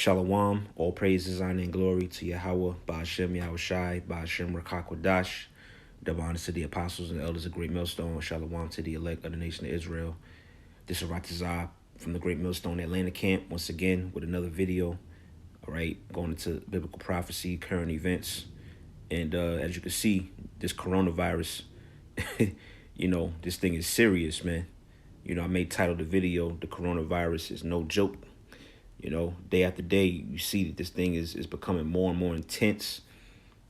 Shalom, all praises, honor, and glory to Yahawah, bahasham, Yahawashi, bahasham, Rakakwadash. Double honor to the apostles and elders of Great Millstone. Shalom to the elect of the nation of Israel. This is Ratazah from the Great Millstone Atlanta camp, once again with another video. All right, going into biblical prophecy, current events. And as you can see, this coronavirus, this thing is serious, man. I may title the video, The Coronavirus is No Joke. Day after day, you see that this thing is becoming more and more intense.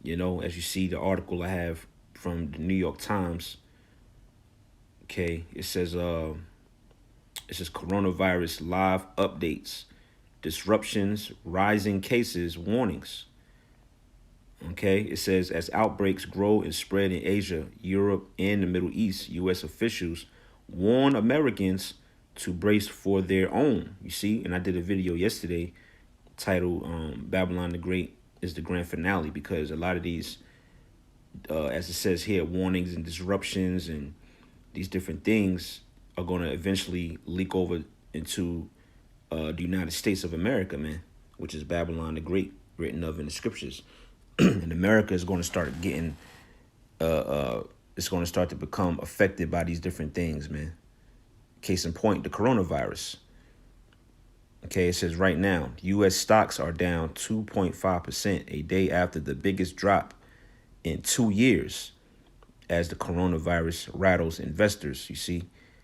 As you see the article I have from the New York Times. Okay, it says coronavirus live updates, disruptions, rising cases, warnings. Okay, it says as outbreaks grow and spread in Asia, Europe, and the Middle East, U.S. officials warn Americans to brace for their own. You see, and I did a video yesterday titled Babylon the Great is the grand finale, because a lot of these, as it says here, warnings and disruptions and these different things are going to eventually leak over into the United States of America, man, which is Babylon the Great, written of in the scriptures. And America is going to start getting, it's going to start to become affected by these different things, man. Case in point, the coronavirus. Okay, it says right now, U.S. stocks are down 2.5% a day after the biggest drop in 2 years as the coronavirus rattles investors, you see.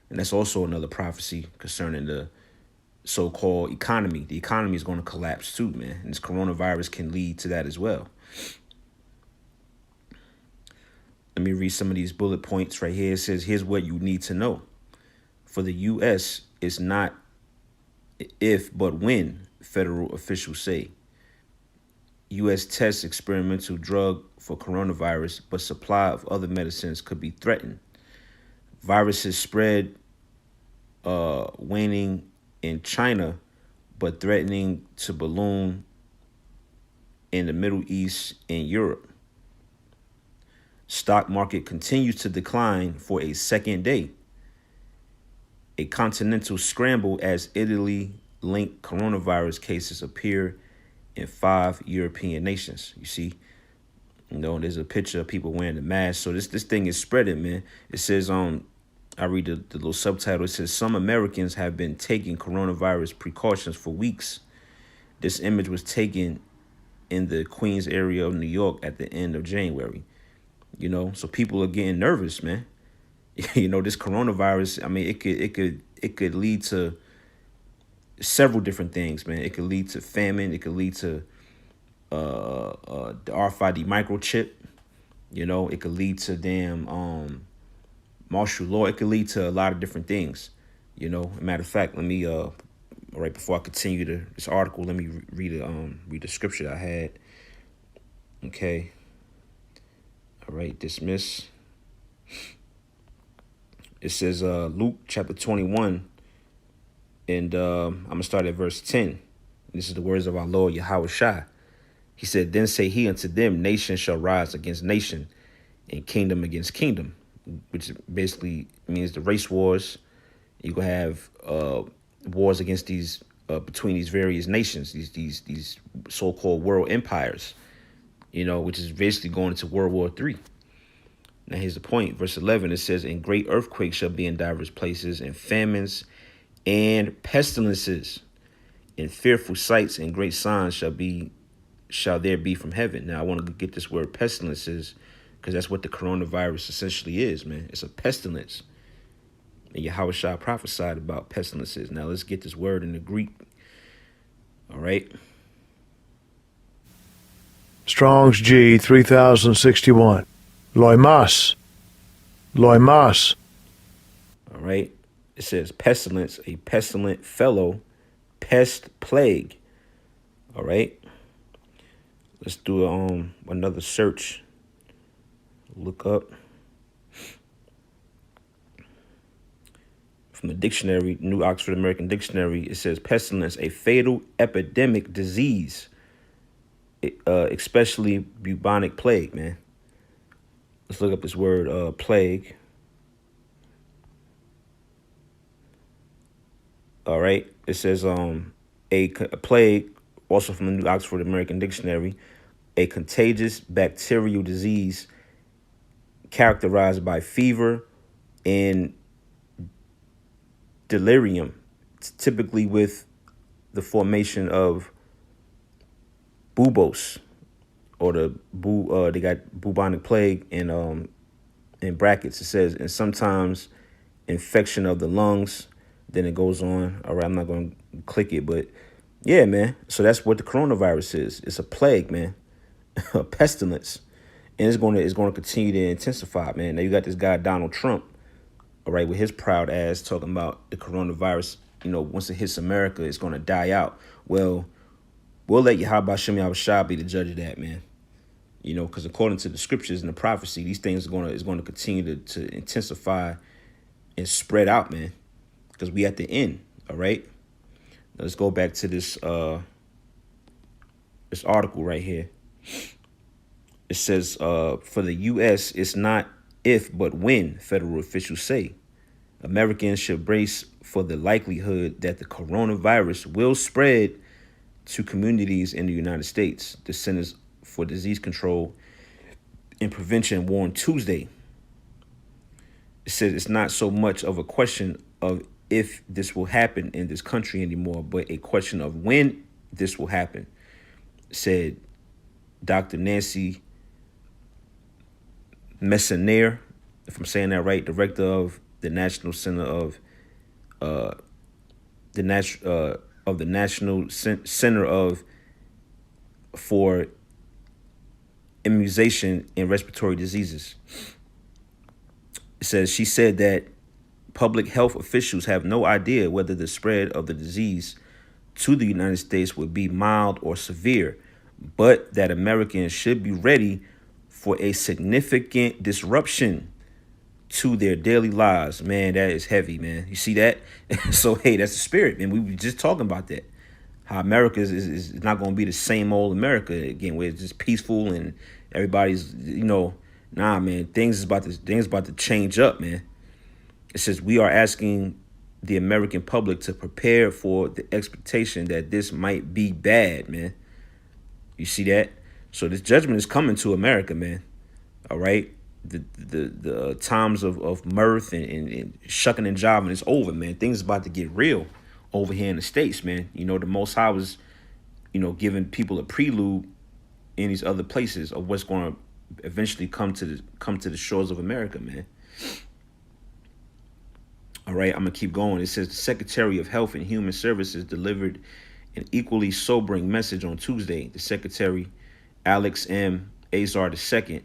And that's also another prophecy concerning the so-called economy. The economy is going to collapse too, man. And this coronavirus can lead to that as well. Let me read some of these bullet points right here. It says, here's what you need to know. For the U.S., it's not if, but when, federal officials say. U.S. tests experimental drug for coronavirus, but supply of other medicines could be threatened. Viruses spread waning in China, but threatening to balloon in the Middle East and Europe. Stock market continues to decline for a second day. A continental scramble as Italy-linked coronavirus cases appear in 5 European nations. You see, there's a picture of people wearing the mask. So this thing is spreading, man. It says, I read the little subtitle. It says, some Americans have been taking coronavirus precautions for weeks. This image was taken in the Queens area of New York at the end of January. So people are getting nervous, man. This coronavirus, I mean, it could lead to several different things, man. It could lead to famine. It could lead to the RFID microchip. It could lead to martial law. It could lead to a lot of different things. Matter of fact, let me right before I continue this article, let me read the scripture I had. Okay. All right, dismiss. It says Luke chapter 21, and I'm going to start at verse 10. This is the words of our Lord Yahawashi. He said, then say he unto them, nation shall rise against nation, and kingdom against kingdom, which basically means the race wars. You can have wars against these, between these various nations, these so-called world empires, which is basically going into World War III. Now, here's the point. Verse 11, it says, and great earthquakes shall be in divers places, and famines and pestilences, and fearful sights and great signs shall there be from heaven. Now, I want to get this word pestilences, because that's what the coronavirus essentially is, man. It's a pestilence. And Yahawashi prophesied about pestilences. Now, let's get this word in the Greek. All right. Strong's G 3061. Loimas. Loimas. All right. It says pestilence, a pestilent fellow, pest, plague. All right. Let's do another search. Look up. From the dictionary, New Oxford American Dictionary, it says pestilence, a fatal epidemic disease, especially bubonic plague, man. Let's look up this word, plague. All right. It says a plague also from the New Oxford American Dictionary, a contagious bacterial disease characterized by fever and delirium, typically with the formation of buboes, or they got bubonic plague in brackets. It says, and sometimes infection of the lungs. Then it goes on. All right, I'm not going to click it, but yeah, man. So that's what the coronavirus is. It's a plague, man, a pestilence, and it's going to continue to intensify, man. Now you got this guy Donald Trump, all right, with his proud ass talking about the coronavirus. Once it hits America, it's going to die out. Well, we'll let Yahawashi be the judge of that, man. Because according to the scriptures and the prophecy, these things is going to continue to intensify and spread out, man. Because we at the end, all right. Let's go back to this article right here. It says, for the U.S., it's not if but when, federal officials say. Americans should brace for the likelihood that the coronavirus will spread to communities in the United States. The Centers for Disease Control and Prevention warned Tuesday. It says it's not so much of a question of if this will happen in this country anymore, but a question of when this will happen, said Dr. Nancy Messonnier, if I'm saying that right, director of the National Center of the National Center for Immunization and Respiratory Diseases. It says she said that public health officials have no idea whether the spread of the disease to the United States would be mild or severe, but that Americans should be ready for a significant disruption to their daily lives. Man, that is heavy, man. You see that? So, hey, that's the spirit, man. We were just talking about that. How America is not going to be the same old America again, where it's just peaceful and everybody's, nah, man, things is about to change up, man. It says we are asking the American public to prepare for the expectation that this might be bad, man. You see that? So this judgment is coming to America, man. All right. The times of mirth and shucking and jiving is over, man. Things is about to get real over here in the States, man. The Most High was, giving people a prelude in these other places of what's going to eventually come to the shores of America, man. All right, I'm going to keep going. It says the Secretary of Health and Human Services delivered an equally sobering message on Tuesday. The Secretary, Alex M. Azar II,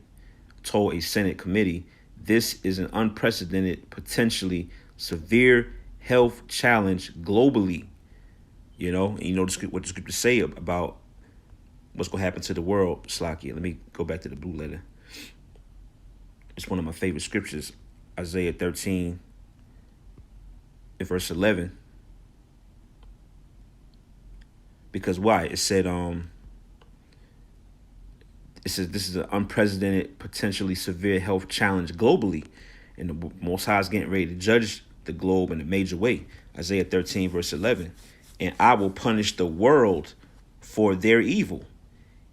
told a Senate committee, this is an unprecedented, potentially severe health challenge globally. And what the scriptures say about what's going to happen to the world. Slakia. Let me go back to the blue letter. It's one of my favorite scriptures, Isaiah 13 in verse 11. Because why? It said, it says this is an unprecedented, potentially severe health challenge globally. And the Most High is getting ready to judge the globe in a major way. Isaiah 13, verse 11. And I will punish the world for their evil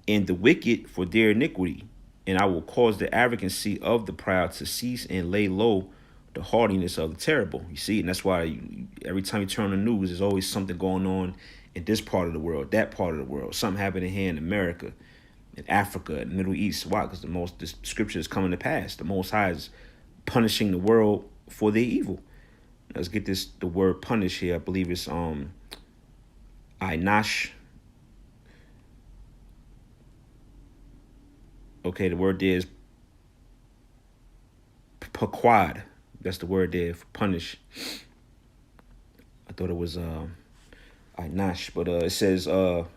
and the wicked for their iniquity. And I will cause the arrogancy of the proud to cease and lay low the haughtiness of the terrible. You see, and that's why every time you turn on the news, there's always something going on in this part of the world, that part of the world, something happening here in America, in Africa, in the Middle East. Why? Because the scripture is coming to pass. The Most High is punishing the world for their evil. Let's get the word punish here. I believe it's Einash. Okay, the word there is paquad. That's the word there for punish. I thought it was Einash, but it says to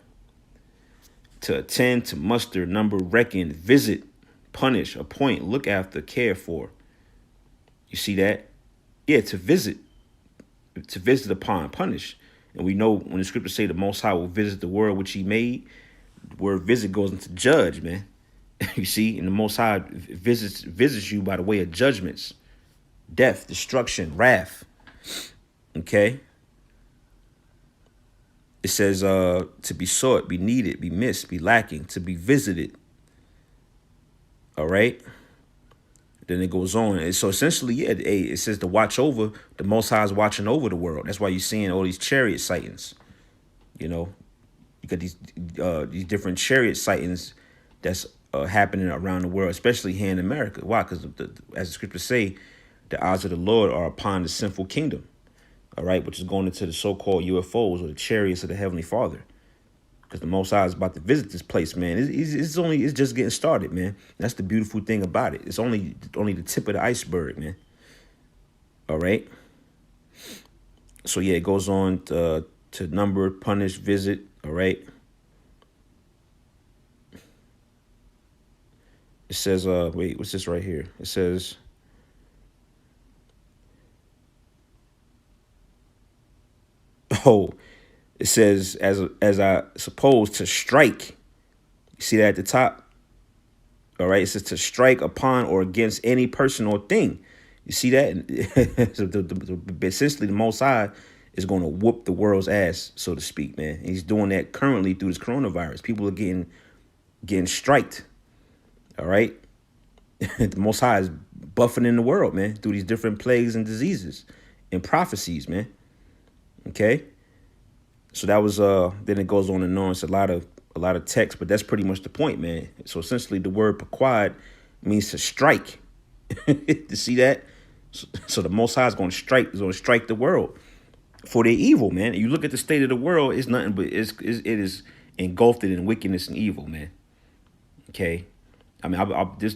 attend, to muster, number, reckon, visit, punish, appoint, look after, care for. You see that? Yeah, to visit upon, punish. And we know when the scriptures say the Most High will visit the world which he made, the word visit goes into judge, man. You see, and the Most High visits you by the way of judgments, death, destruction, wrath. Okay. It says to be sought, be needed, be missed, be lacking, to be visited. All right. Then it goes on. And so essentially, yeah, it says to watch over. The Most High is watching over the world. That's why you're seeing all these chariot sightings. You know, you got these different chariot sightings that's happening around the world, especially here in America. Why? Because as the scriptures say, the eyes of the Lord are upon the sinful kingdom. All right, which is going into the so-called UFOs or the chariots of the Heavenly Father. Because the Most High is about to visit this place, man. It's just getting started, man. That's the beautiful thing about it. It's only the tip of the iceberg, man. All right. So yeah, it goes on to number, punish, visit. All right. It says, wait, what's this right here? It says, oh, it says as I suppose to strike. You see that at the top? All right, it says to strike upon or against any person or thing. You see that? So essentially, the Most High is going to whoop the world's ass, so to speak, man. And he's doing that currently through this coronavirus. People are getting striked. All right, the Most High is buffeting the world, man, through these different plagues and diseases and prophecies, man. Okay, so that was Then it goes on and on. It's a lot of text, but that's pretty much the point, man. So essentially, the word pequod means to strike. You see that? So the Most High is going to strike the world for their evil, man. You look at the state of the world; it's nothing but it is engulfed in wickedness and evil, man. Okay, I mean, this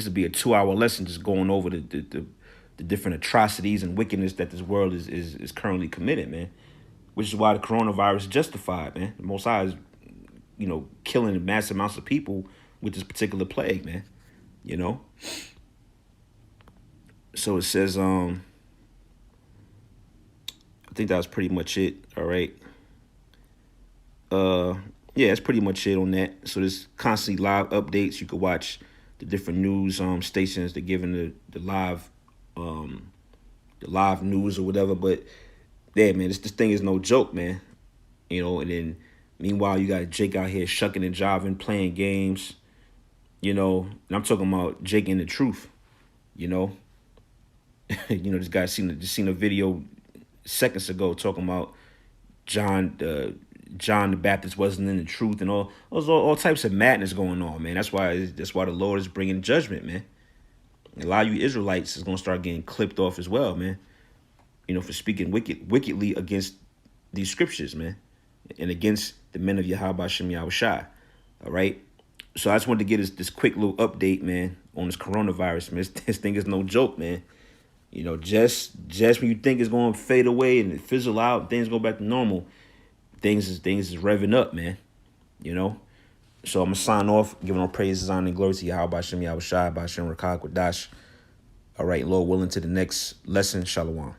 would be a 2-hour lesson just going over the different atrocities and wickedness that this world is currently committed, man. Which is why the coronavirus is justified, man. The Most High is, killing massive amounts of people with this particular plague, man. So it says, I think that was pretty much it. All right. Yeah, that's pretty much it on that. So there's constantly live updates. You could watch the different news stations. They're giving the live news or whatever. But yeah, man, this thing is no joke, man. And then meanwhile you got Jake out here shucking and jiving, playing games. And I'm talking about Jake and the Truth. This guy seen a video seconds ago talking about John the Baptist wasn't in the truth and all types of madness going on, man. That's why the Lord is bringing judgment, man. A lot of you Israelites is gonna start getting clipped off as well, man. For speaking wickedly against these scriptures, man, and against the men of Yahawashi. All right. So I just wanted to get this quick little update, man, on this coronavirus, man. This thing is no joke, man. Just when you think it's going to fade away and fizzle out, things go back to normal, things is revving up, man. So I'm going to sign off, giving all praises, honor, and glory to Yahawashi, Yahawashi, bahasham, Rakak, Wadash. All right, Lord willing, to the next lesson. Shalom.